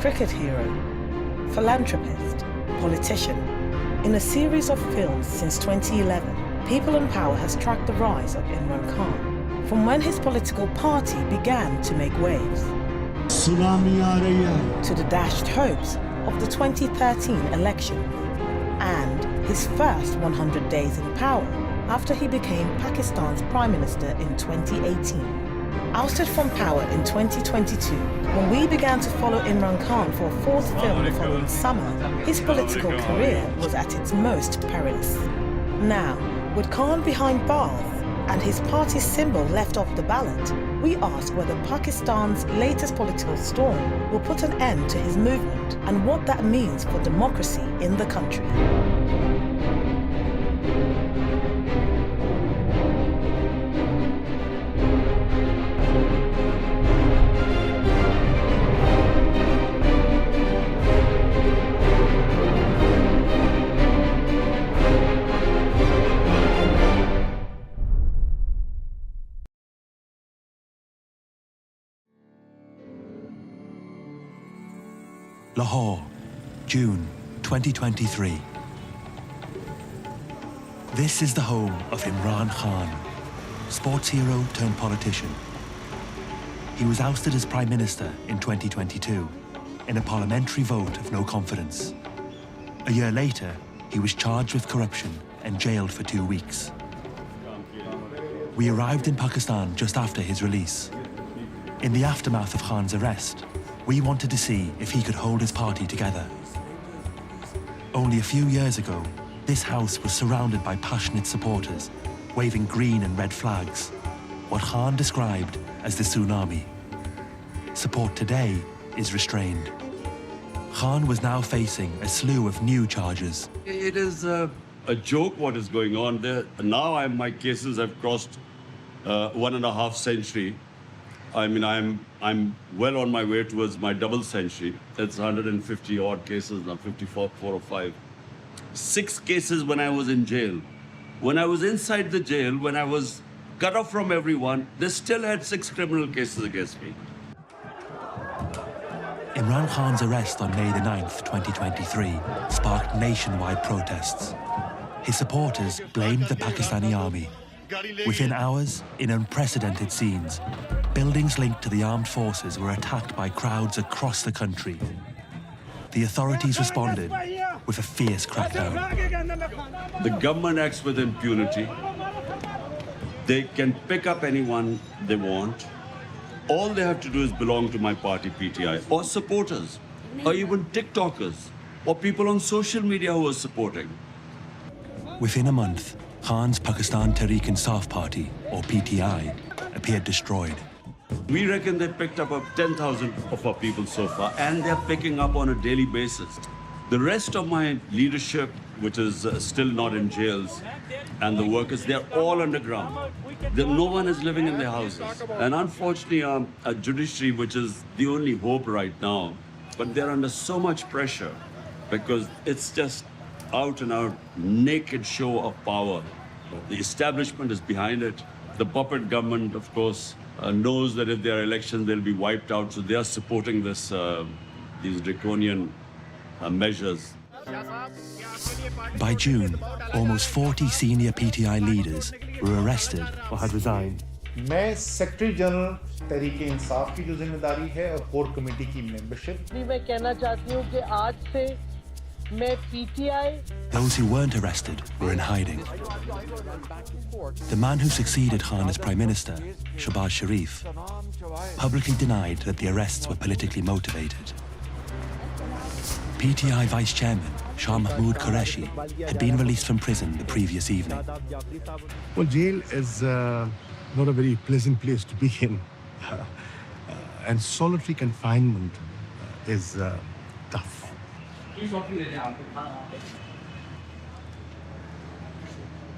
cricket hero, philanthropist, politician. In a series of films since 2011, People in Power has tracked the rise of Imran Khan from when his political party began to make waves Tsunami aa rahi hai. to the dashed hopes of the 2013 election and his first 100 days in power after he became Pakistan's Prime Minister in 2018. Ousted from power in 2022, when we began to follow Imran Khan for a fourth film the following summer, his political career was at its most perilous. Now, with Khan behind bars and his party's symbol left off the ballot, we ask whether Pakistan's latest political storm will put an end to his movement and what that means for democracy in the country. Lahore, June 2023. This is the home of Imran Khan, sports hero turned politician. He was ousted as Prime Minister in 2022 in a parliamentary vote of no confidence. A year later, he was charged with corruption and jailed for 2 weeks. We arrived in Pakistan just after his release. In the aftermath of Khan's arrest, we wanted to see if he could hold his party together. Only a few years ago, this house was surrounded by passionate supporters, waving green and red flags, what Khan described as the tsunami. Support today is restrained. Khan was now facing a slew of new charges. It is a joke what is going on there. Now my cases have crossed 1.5 century. I mean, I'm well on my way towards my double century. That's 150 odd cases now, 54, 4 or 5. 6 cases when I was in jail. When I was inside the jail, when I was cut off from everyone, they still had 6 criminal cases against me. Imran Khan's arrest on May the 9th, 2023, sparked nationwide protests. His supporters blamed the Pakistani army. Within hours, in unprecedented scenes, buildings linked to the armed forces were attacked by crowds across the country. The authorities responded with a fierce crackdown. The government acts with impunity. They can pick up anyone they want. All they have to do is belong to my party, PTI, or supporters, or even TikTokers, or people on social media who are supporting. Within a month, Khan's Pakistan Tehreek-e-Insaf Party, or PTI, appeared destroyed. We reckon they picked up 10,000 of our people so far, and they're picking up on a daily basis. The rest of my leadership, which is still not in jails, and the workers, they're all underground. No one is living in their houses. And unfortunately, a judiciary, which is the only hope right now, but they're under so much pressure because it's just out and out naked show of power. The establishment is behind it. The puppet government, of course, knows that if there are elections, they'll be wiped out. So they are supporting these draconian measures. By June, almost 40 senior PTI leaders were arrested or had resigned. मैं secretary general Tehreek-e Insaf की जो जिम्मेदारी है और core committee की membership मैं कहना चाहती हूं कि आज से मैं PTI. Those who weren't arrested were in hiding. The man who succeeded Khan as Prime Minister, Shahbaz Sharif, publicly denied that the arrests were politically motivated. PTI Vice Chairman Shah Mahmood Qureshi had been released from prison the previous evening. Well, jail is not a very pleasant place to be in. And solitary confinement is tough.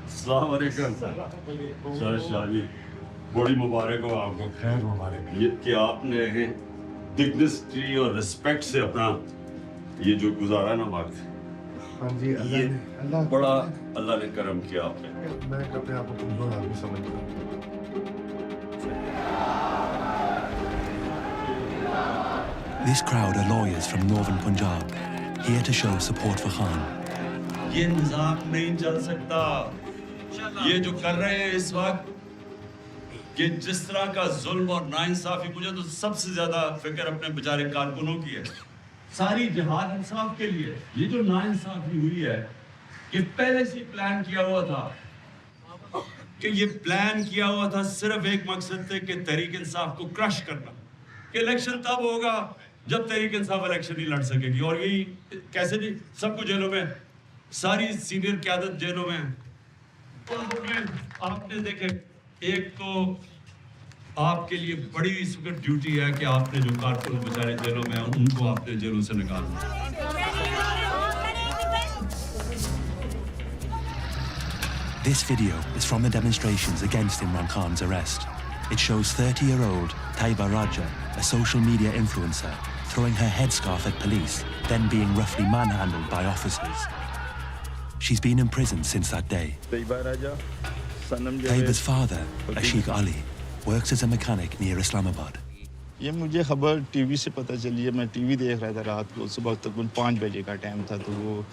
Assalamu alaikum. Sir Shahji, बड़ी मुबारक हो आपको। खैर मुबारक। ये कि आपने dignity और respect से अपना ये जो गुजारा ना वक्त। हाँ जी, अल्लाह बड़ा अल्लाह ने करम किया आप पे। मैं अपने आप को कमजोर आदमी समझता हूँ। This crowd are lawyers from northern Punjab, here to show support for Khan. ये निजाम नहीं चल सकता। ये जो कर रहे हैं इस वक्त, कि जिस तरह का जुल्म और नाइंसाफी, मुझे तो सबसे ज्यादा फिक्र अपने बेचारे कारकुनों की है। सारी जिहाद इंसाफ के लिए ये जो नाइंसाफी हुई है, कि पहले से प्लान किया हुआ था, कि ये प्लान किया हुआ था सिर्फ एक मकसद से कि तहरीक इंसाफ को क्रश करना, कि इलेक्शन तब होगा जब तहरीक इंसाफ इलेक्शन नहीं लड़ सकेगी। और यही कैसे जी, सबको जेलों में, सारी सीनियर क़यादत जेलों में। आपने देखे, एक तो आपके लिए बड़ी इस वक्त ड्यूटी है कि आपने जो कारकुन बेचारे जेलों में हैं, उनको आपने जेलों से निकालना। This video is from the demonstrations against Imran Khan's arrest. It shows 30-year-old Taiba Raja, a social media influencer, throwing her headscarf at police, then being roughly manhandled by officers. She's been in prison since that day. Taiba's father, Ashiq Ali, works as a mechanic near Islamabad. ये मुझे खबर TV से पता चली है। मैं TV देख रहा था रात को, सुबह तकरीबन 5 बजे का टाइम था। तो वो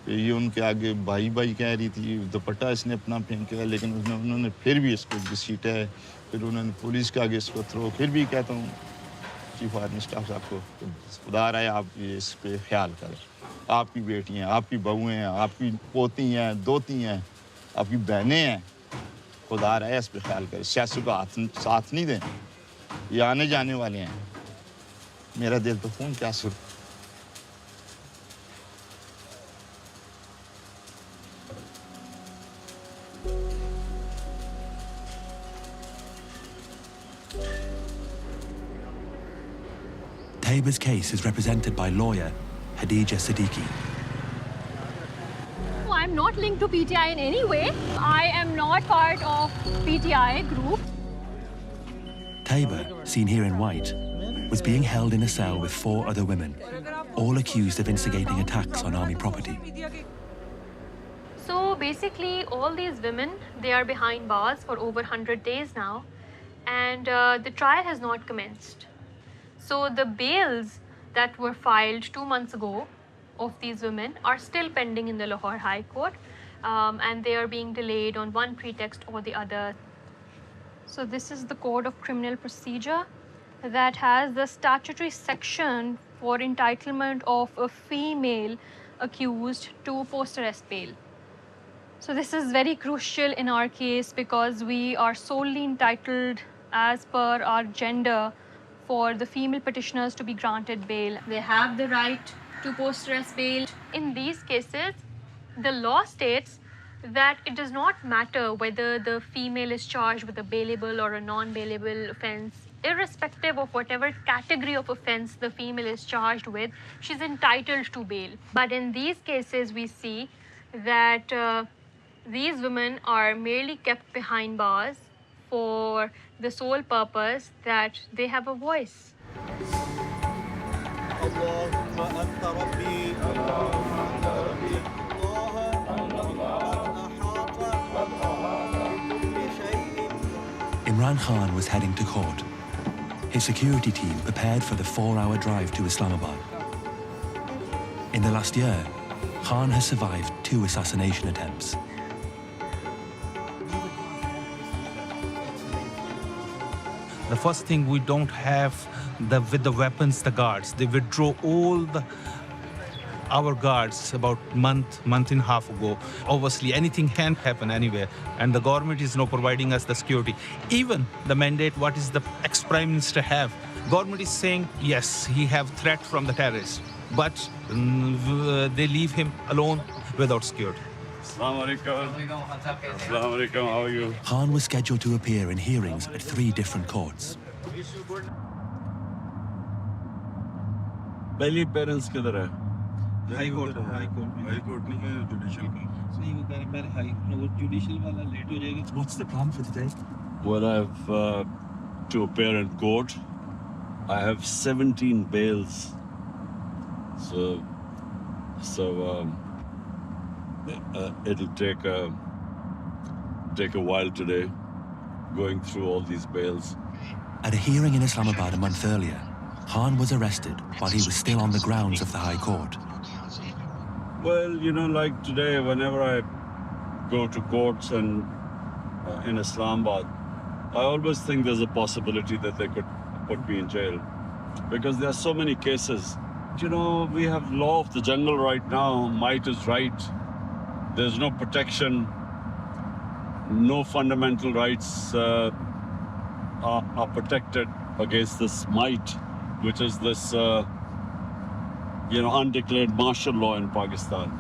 ये उनके आगे भाई भाई कह रही थी, दुपट्टा इसने अपना फेंका, लेकिन उन्होंने फिर भी इसको घसीटा है। फिर उन्होंने पुलिस के आगे इसको थ्रो। फिर भी कहता हूँ चीफ आर्मी स्टाफ साहब को, खुदा रहा है आप इस पे ख्याल करें। आपकी बेटियाँ, आपकी बहुएँ हैं, आपकी पोती हैं, दोती हैं, आपकी बहनें हैं, खुदा रहा है इस पे ख्याल करें। सियासत को साथ नहीं दें, ये आने जाने वाले हैं। मेरा दिल तो खून क्या सुर। Taiba's case is represented by lawyer Hadija Siddiqui. No, I'm not linked to PTI in any way. I am not part of PTI group. Taiba, seen here in white, was being held in a cell with 4 other women, all accused of instigating attacks on army property. So basically, all these women, they are behind bars for over 100 days now, and the trial has not commenced. So the bails that were filed 2 months ago of these women are still pending in the Lahore High Court, and they are being delayed on one pretext or the other. So this is the Code of Criminal Procedure that has the statutory section for entitlement of a female accused to post-arrest bail. So this is very crucial in our case because we are solely entitled as per our gender for the female petitioners to be granted bail. They have the right to post-arrest bail. In these cases, the law states that it does not matter whether the female is charged with a bailable or a non-bailable offense. Irrespective of whatever category of offense the female is charged with, she's entitled to bail. But in these cases, we see that these women are merely kept behind bars for the sole purpose that they have a voice. Imran Khan was heading to court. His security team prepared for the 4-hour drive to Islamabad. In the last year, Khan has survived 2 assassination attempts. The first thing, we don't have with the weapons, the guards. They withdrew all our guards about month and a half ago. Obviously, anything can happen anywhere, and the government is now providing us the security. Even the mandate, what is the ex-prime minister have? Government is saying, yes, he have threat from the terrorists, but they leave him alone without security. Assalamu alaikum. How are you? Khan was scheduled to appear in hearings at 3 different courts. पहली parents किधर है? High court नहीं है, judicial का. नहीं वो कह रहे मेरे high judicial वाला late हो जाएगा. What's the plan for today? Well, I have to appear in court. I have 17 bails. So it'll take a while today, going through all these bails. At a hearing in Islamabad a month earlier, Khan was arrested while he was still on the grounds of the High Court. Well, you know, like today, whenever I go to courts and in Islamabad, I always think there's a possibility that they could put me in jail because there are so many cases. You know, we have law of the jungle right now. Might is right. There's no protection. No fundamental rights are protected against this might, which is this, undeclared martial law in Pakistan.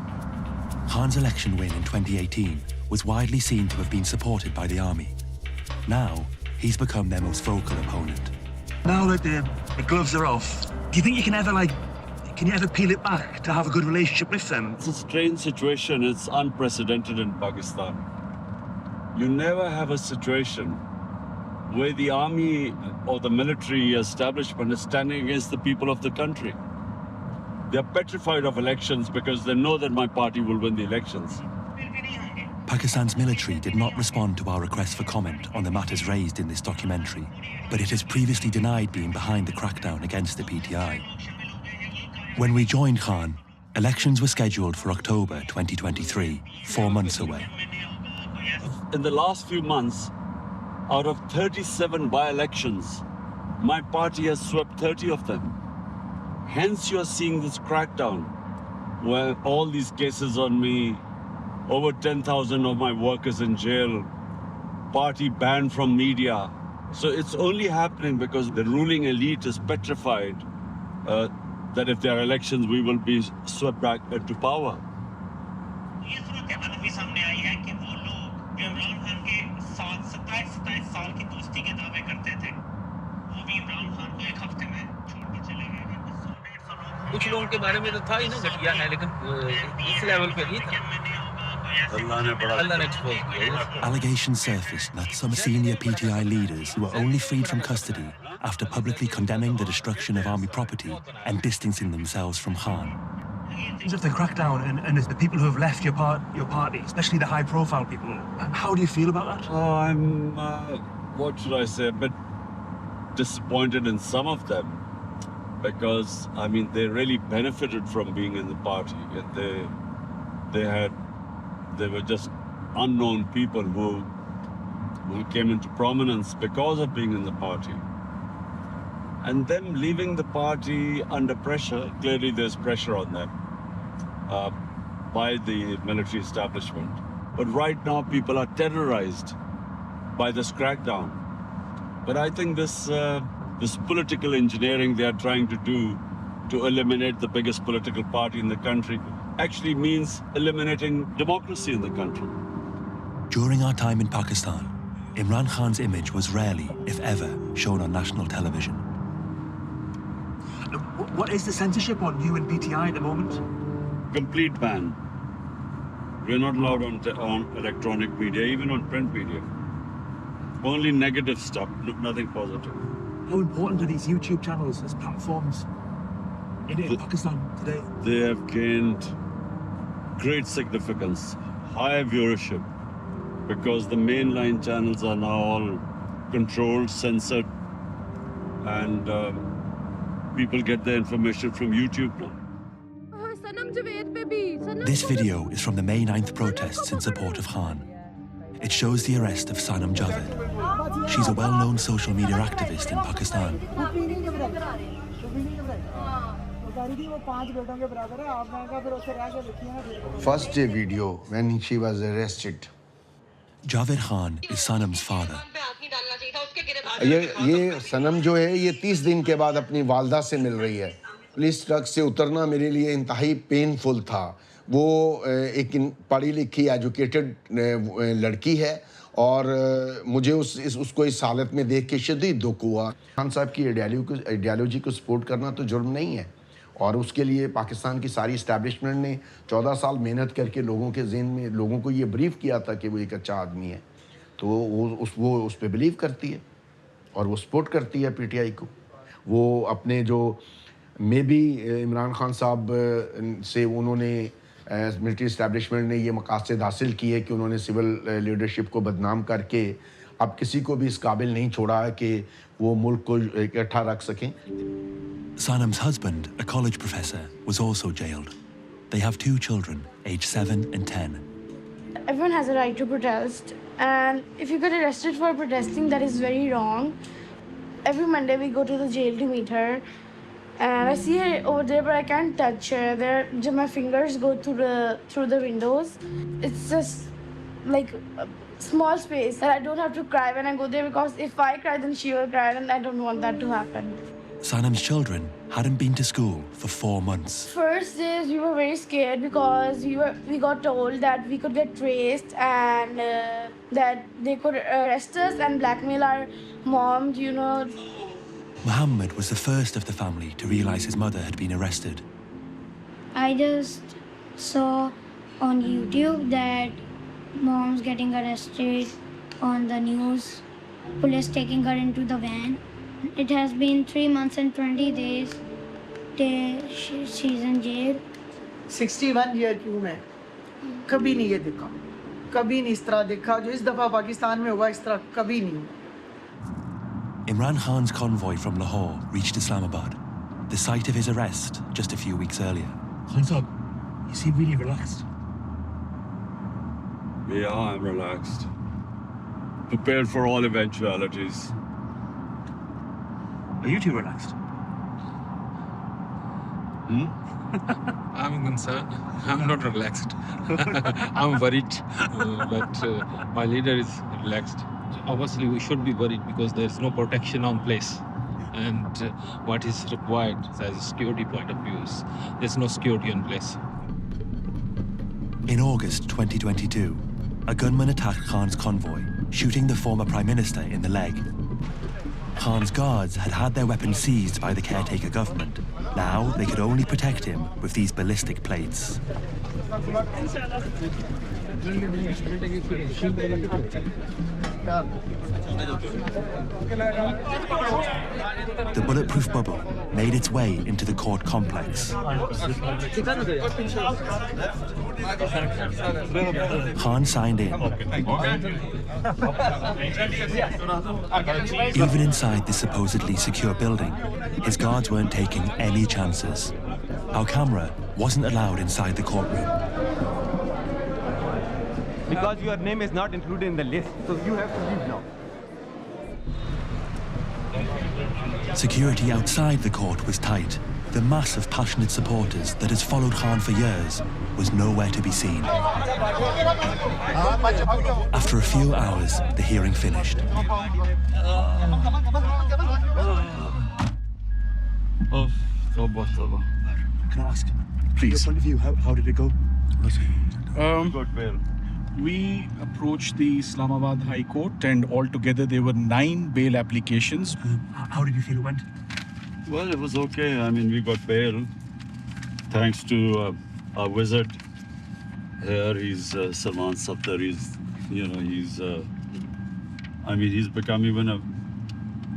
Khan's election win in 2018 was widely seen to have been supported by the army. Now, he's become their most vocal opponent. Now that the gloves are off, do you think you can ever peel it back to have a good relationship with them? It's a strange situation. It's unprecedented in Pakistan. You never have a situation where the army or the military establishment is standing against the people of the country. They're petrified of elections because they know that my party will win the elections. Pakistan's military did not respond to our request for comment on the matters raised in this documentary, but it has previously denied being behind the crackdown against the PTI. When we joined Khan, elections were scheduled for October 2023, 4 months away. In the last few months, out of 37 by-elections, my party has swept 30 of them. Hence, you're seeing this crackdown, where all these cases on me, over 10,000 of my workers in jail, party banned from media. So it's only happening because the ruling elite is petrified that if there are elections, we will be swept back into power. कुछ लोगों के बारे में तो था ही ना घटिया है लेकिन इस लेवल पे नहीं था अल्लाह ने एक्सपोज किया Allegations surfaced that some senior PTI leaders were only freed from custody after publicly condemning the destruction of army property and distancing themselves from Khan. In terms of the crackdown and the people who have left your party, especially the high-profile people, how do you feel about that? Oh, I'm, what should I say, a bit disappointed in some of them. Because, I mean, they really benefited from being in the party. They were just unknown people who came into prominence because of being in the party. And them leaving the party under pressure, clearly there's pressure on them by the military establishment. But right now, people are terrorized by this crackdown. But I think this political engineering they are trying to do to eliminate the biggest political party in the country actually means eliminating democracy in the country. During our time in Pakistan, Imran Khan's image was rarely, if ever, shown on national television. What is the censorship on you and PTI at the moment? Complete ban. We're not allowed on electronic media, even on print media. Only negative stuff, nothing positive. How important are these YouTube channels as platforms in Pakistan today? They have gained great significance, high viewership, because the mainline channels are now all controlled, censored, and people get their information from YouTube now. This video is from the May 9th protests in support of Khan. It shows the arrest of Sanam Javed. She's a well-known social media activist in Pakistan. First day video when she was arrested. Javed Khan is Sanam's father. ये सनम जो है ये 30 दिन के बाद अपनी वालदा से मिल रही है. पुलिस ट्रक से उतरना मेरे लिए इंतहाई पेनफुल था. वो एक पढ़ी लिखी एजुकेटेड लड़की है और मुझे उसको इस हालत में देख के शदीद दुख हुआ. खान साहब की आइडियालॉजी को सपोर्ट करना तो जुर्म नहीं है और उसके लिए पाकिस्तान की सारी इस्टेब्लिशमेंट ने 14 साल मेहनत करके लोगों के ज़हन में लोगों को ये ब्रीफ किया था कि वो एक अच्छा आदमी है, तो वो उस पर बिलीव करती है और वो सपोर्ट करती है पीटीआई को. वो अपने जो मे बी इमरान खान साहब से उन्होंने मिलिट्री इस्टेब्लिशमेंट ने ये मकासद हासिल किए कि उन्होंने सिविल लीडरशिप को बदनाम करके अब किसी को भी इस काबिल नहीं छोड़ा है कि वो मुल्क को इकट्ठा रख सकें। Sanam's husband, a college professor, was also jailed. They have 2 children, aged 7 and 10. Everyone has a right to protest, and if you get arrested for protesting, that is very wrong. Every Monday we go to the jail to meet her, and I see her over there, but I can't touch her. There, my fingers go through the windows. It's just like a small space that I don't have to cry when I go there, because if I cry, then she will cry, and I don't want that to happen. Sanam's children hadn't been to school for 4 months. First days we were very scared because we got told that we could get traced and that they could arrest us and blackmail our mom, you know. Muhammad was the first of the family to realize his mother had been arrested. I just saw on YouTube that mom's getting arrested on the news, police taking her into the van. It has been 3 months and 20 days she's in jail. 61 year की हूँ मैं, कभी नहीं ये देखा, कभी नहीं इस तरह देखा जो इस दफ़ा पाकिस्तान में हुआ, इस तरह कभी नहीं हुआ। Imran Khan's convoy from Lahore reached Islamabad, the site of his arrest just a few weeks earlier. Khan Sahib, you seem really relaxed. Yeah, I'm relaxed. Prepared for all eventualities. Are you too relaxed? I'm concerned. I'm not relaxed. I'm worried, but my leader is relaxed. Obviously, we should be worried because there's no protection on place. And what is required as a security point of view is there's no security on place. In August 2022, a gunman attacked Khan's convoy, shooting the former Prime Minister in the leg. Khan's guards had had their weapons seized by the caretaker government. Now they could only protect him with these ballistic plates. The bulletproof bubble made its way into the court complex. Khan signed in. Even inside the supposedly secure building, his guards weren't taking any chances. Our camera wasn't allowed inside the courtroom. Because your name is not included in the list, so you have to leave now. Security outside the court was tight. The mass of passionate supporters that has followed Khan for years was nowhere to be seen. After a few hours, the hearing finished. Can I ask, Please. from your point of view, how did it go? We approached the Islamabad High Court, and altogether there were 9 bail applications. How did you feel it went? Well, it was okay. I mean, we got bail thanks to our wizard here. He's Salman Safdar. He's become even a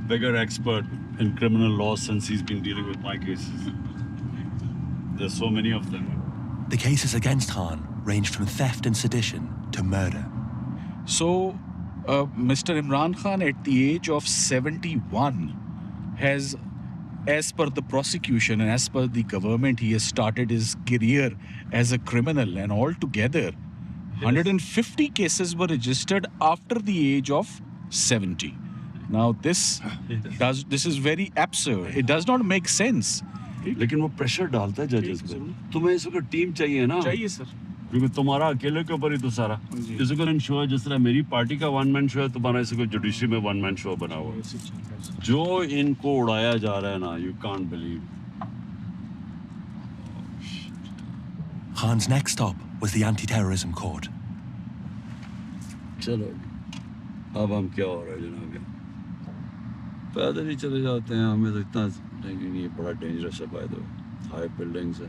bigger expert in criminal law since he's been dealing with my cases. There's so many of them. The cases against Khan ranged from theft and sedition to murder. So, Mr. Imran Khan, at the age of 71, has, as per the prosecution and as per the government, he has started his career as a criminal, and altogether, 150 cases were registered after the age of 70. Now, this is very absurd. It does not make sense. लेकिन वो pressure डालता है जजेस पे। तुम्हें इस वक्त team चाहिए ना? चाहिए सर। क्योंकि तुम्हारा अकेले के ऊपर ही तो सारा। इस वक्त शो है, जिस तरह मेरी पार्टी का 1 man शो है, तुम्हारा इस वक्त जुडिशरी में 1 man शो बना हुआ है। जो इनको उड़ाया जा रहा है ना, you can't believe. Khan's next stop was the anti-terrorism court. चलो, अब हम क्या हो रहा है जनाब? पैदल ही चले जाते हैं, हमें तो इतना ये बड़ा डेंजरस है, by the way, high buildings है।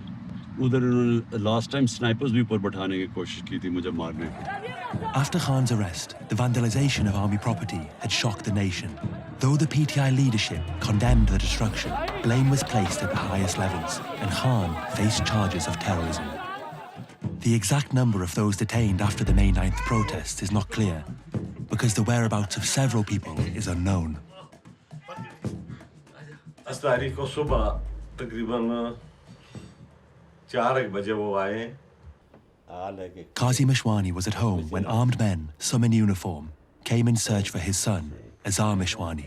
उधर इन्होंने लास्ट टाइम स्नाइपर्स भी ऊपर बैठाने की कोशिश की थी मुझे मारने की। After Khan's arrest, the vandalization of army property had shocked the nation. Though the PTI leadership condemned the destruction, blame was placed at the highest levels, and Khan faced charges of terrorism. The exact number of those detained after the May 9th protests is not clear, because the whereabouts of several people is unknown. 10 तारीख को सुबह तकरीबन 4 बजे वो आए. Qazi Mishwani was at home when armed men, some in uniform, came in search for his son, Azhar Mishwani,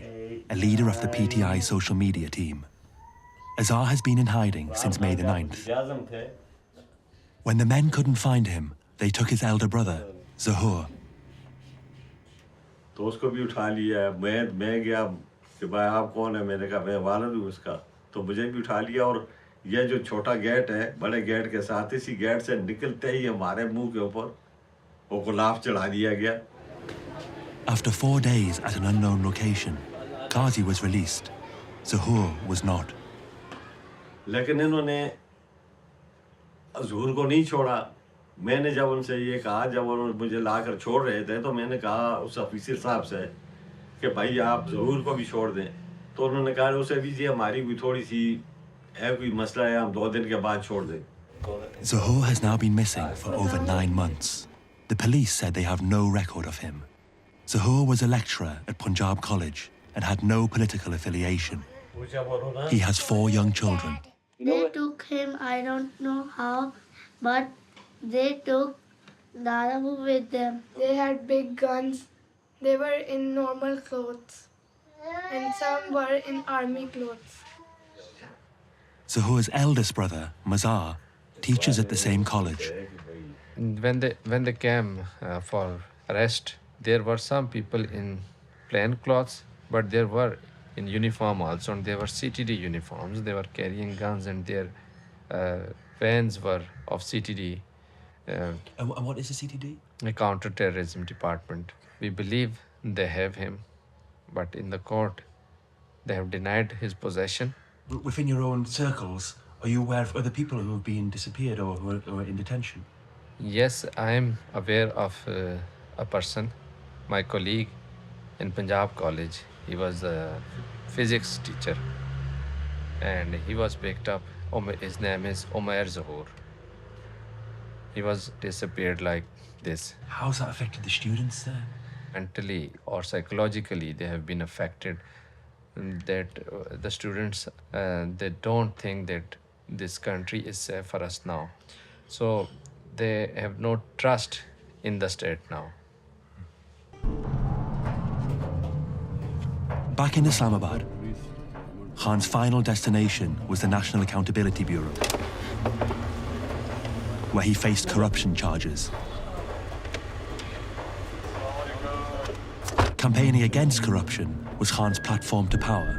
a leader of the PTI social media team. Azhar has been in hiding since May the 9th. When the men couldn't find him, they took his elder brother, Zahoor. तो उसको भी उठा लिया. मैं गया कि भाई आप कौन है? मैंने कहा मैं वालिद हूँ उसका. तो मुझे भी उठा लिया और ये जो छोटा गेट है, बड़े गेट के साथ इसी गेट से निकलते ही हमारे मुंह के ऊपर वो गुलाब चढ़ा दिया गया. After 4 days at an unknown location, Qazi was released. Zahoor was not. लेकिन इन्होंने ज़हूर को नहीं छोड़ा. मैंने जब उनसे ये कहा, जब उन्होंने मुझे लाकर छोड़ रहे थे, तो मैंने कहा उस ऑफिसर साहब से कि भाई आप ज़हूर को भी छोड़ दें. तो उन्होंने कहा उसे भी जी हमारी भी थोड़ी सी है, कोई मसला है, हम 2 दिन के बाद छोड़ दें. Zahoor has now been missing for over 9 months. The police said they have no record of him. Zahoor was a lecturer at Punjab College and had no political affiliation. He has 4 young children. They took him, I don't know how, but they took Dadabu with them. They had big guns. They were in normal clothes, and some were in army clothes. Zahoor's eldest brother, Mazar, teaches at the same college. When they came for arrest, there were some people in plain clothes, but there were in uniform also, and they were CTD uniforms. They were carrying guns, and their vans were of CTD. And what is the CTD? A counter-terrorism department. We believe they have him, but in the court, they have denied his possession. Within your own circles, are you aware of other people who have been disappeared or who are in detention? Yes, I am aware of a person, my colleague in Punjab College. He was a physics teacher, and he was picked up. His name is Umair Zahoor. He was disappeared like this. How's that affected the students there? Mentally or psychologically, they have been affected. That the students, they don't think that this country is safe for us now. So they have no trust in the state now. Back in Islamabad, Khan's final destination was the National Accountability Bureau, where he faced corruption charges. Campaigning against corruption was Khan's platform to power.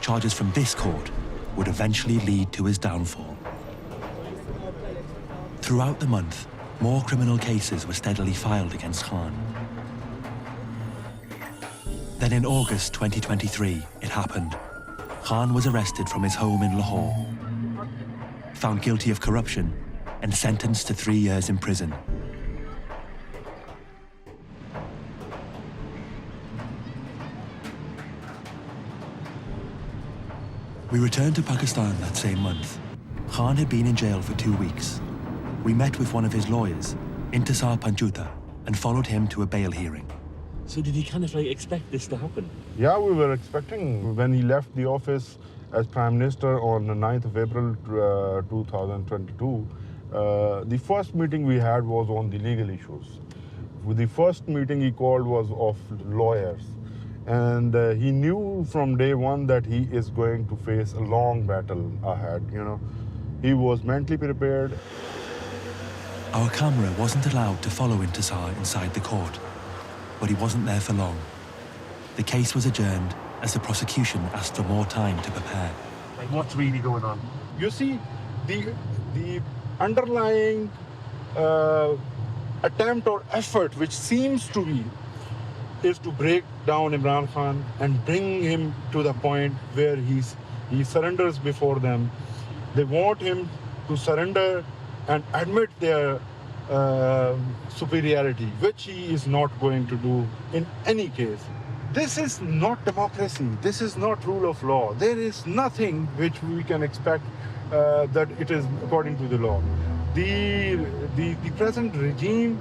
Charges from this court would eventually lead to his downfall. Throughout the month, more criminal cases were steadily filed against Khan. Then in August 2023, it happened. Khan was arrested from his home in Lahore, found guilty of corruption, and sentenced to 3 years in prison. We returned to Pakistan that same month. Khan had been in jail for 2 weeks. We met with one of his lawyers, Intisar Panjuta, and followed him to a bail hearing. So did he kind of like expect this to happen? Yeah, we were expecting when he left the office as Prime Minister on the 9th of April 2022. The first meeting we had was on the legal issues. The first meeting he called was of lawyers. And he knew from day one that he is going to face a long battle ahead, you know. He was mentally prepared. Our camera wasn't allowed to follow Intisar inside the court, but he wasn't there for long. The case was adjourned as the prosecution asked for more time to prepare. Like, what's really going on? You see, the underlying attempt or effort which seems to be is to break down Imran Khan and bring him to the point where he surrenders before them. They want him to surrender and admit their superiority, which he is not going to do in any case. This is not democracy. This is not rule of law. There is nothing which we can expect that it is according to the law. The present regime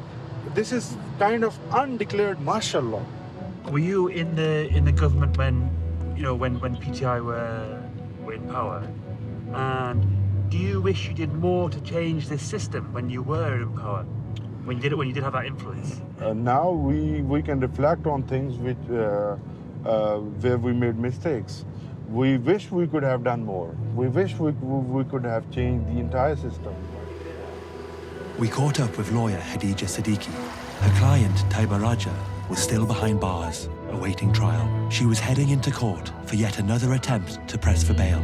this is kind of undeclared martial law. Were you in the government when PTI were in power? And do you wish you did more to change this system when you were in power? When you did have that influence? Now we can reflect on things which where we made mistakes. We wish we could have done more. We wish we could have changed the entire system. We caught up with lawyer Khadija Siddiqui. Her client, Taiba Raja, was still behind bars, awaiting trial. She was heading into court for yet another attempt to press for bail.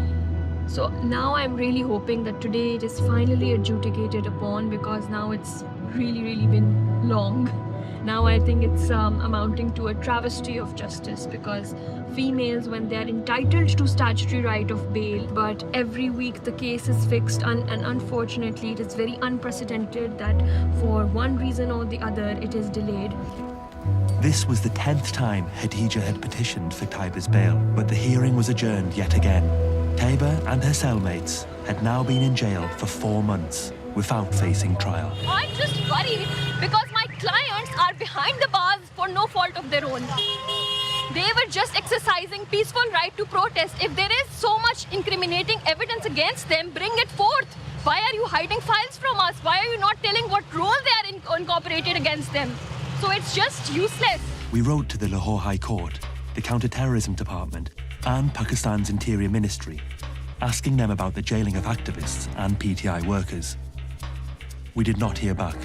So now I'm really hoping that today it is finally adjudicated upon, because now it's really been long. Now I think it's amounting to a travesty of justice, because females, when they're entitled to statutory right of bail, but every week the case is fixed, and unfortunately it is very unprecedented that for one reason or the other it is delayed. This was the 10th time Khadija had petitioned for Taiba's bail, but the hearing was adjourned yet again. Taiba and her cellmates had now been in jail for 4 months without facing trial. I'm just worried because my clients are behind the bars for no fault of their own. They were just exercising peaceful right to protest. If there is so much incriminating evidence against them, bring it forth. Why are you hiding files from us? Why are you not telling what role they are incorporated against them? So it's just useless. We wrote to the Lahore High Court, the Counter-Terrorism Department, and Pakistan's Interior Ministry, asking them about the jailing of activists and PTI workers. We did not hear back.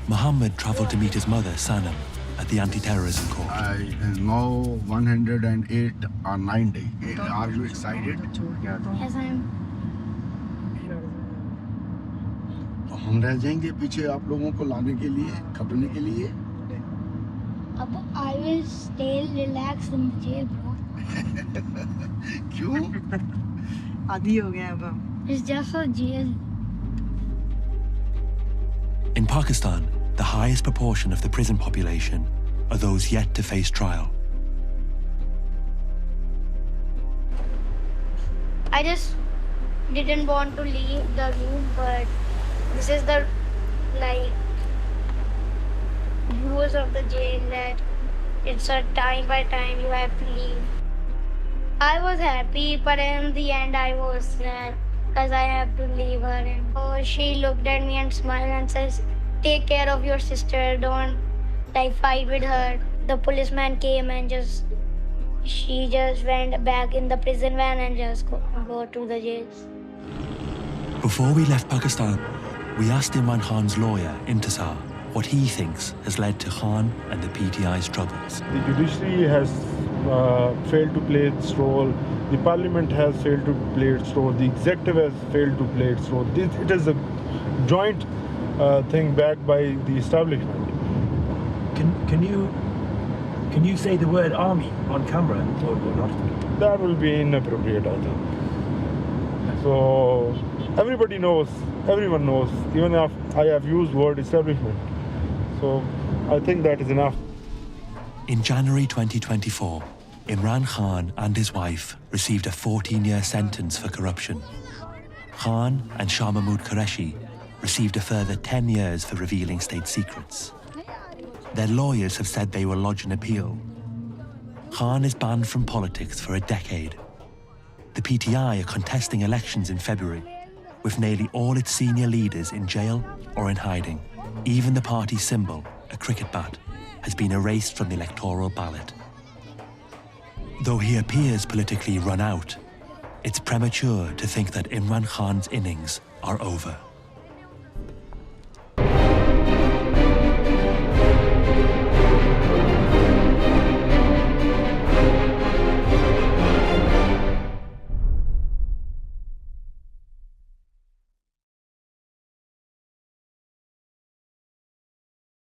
Mohammed travelled to meet his mother, Sanam, at the Anti-Terrorism Court. Now 108 or 90. Are you excited? Yes, I am. हम रह जाएंगे पीछे आप लोगों को लाने के लिए, खबरने के लिए. I will stay relaxed in the jail, bro. क्यों? आदी हो गया अब हम. It's just a jail. In Pakistan, the highest proportion of the prison population are those yet to face trial. I just didn't want to leave the room, but this is the rules of the jail that it's a time by time you have to leave. I was happy, but in the end I was sad because I have to leave her. And she looked at me and smiled and says, "Take care of your sister, don't fight with her." The policeman came and she just went back in the prison van and just go to the jail. Before we left Pakistan, we asked Imran Khan's lawyer, Intisar, what he thinks has led to Khan and the PTI's troubles. The judiciary has failed to play its role. The parliament has failed to play its role. The executive has failed to play its role. It is a joint thing backed by the establishment. Can you say the word army on camera or not? That will be inappropriate, I think. So everybody knows, everyone knows, even if I have used word establishment. So I think that is enough. In January 2024, Imran Khan and his wife received a 14-year sentence for corruption. Khan and Shah Mahmood Qureshi received a further 10 years for revealing state secrets. Their lawyers have said they will lodge an appeal. Khan is banned from politics for a decade. The PTI are contesting elections in February, with nearly all its senior leaders in jail or in hiding. Even the party symbol, a cricket bat, has been erased from the electoral ballot. Though he appears politically run out, it's premature to think that Imran Khan's innings are over.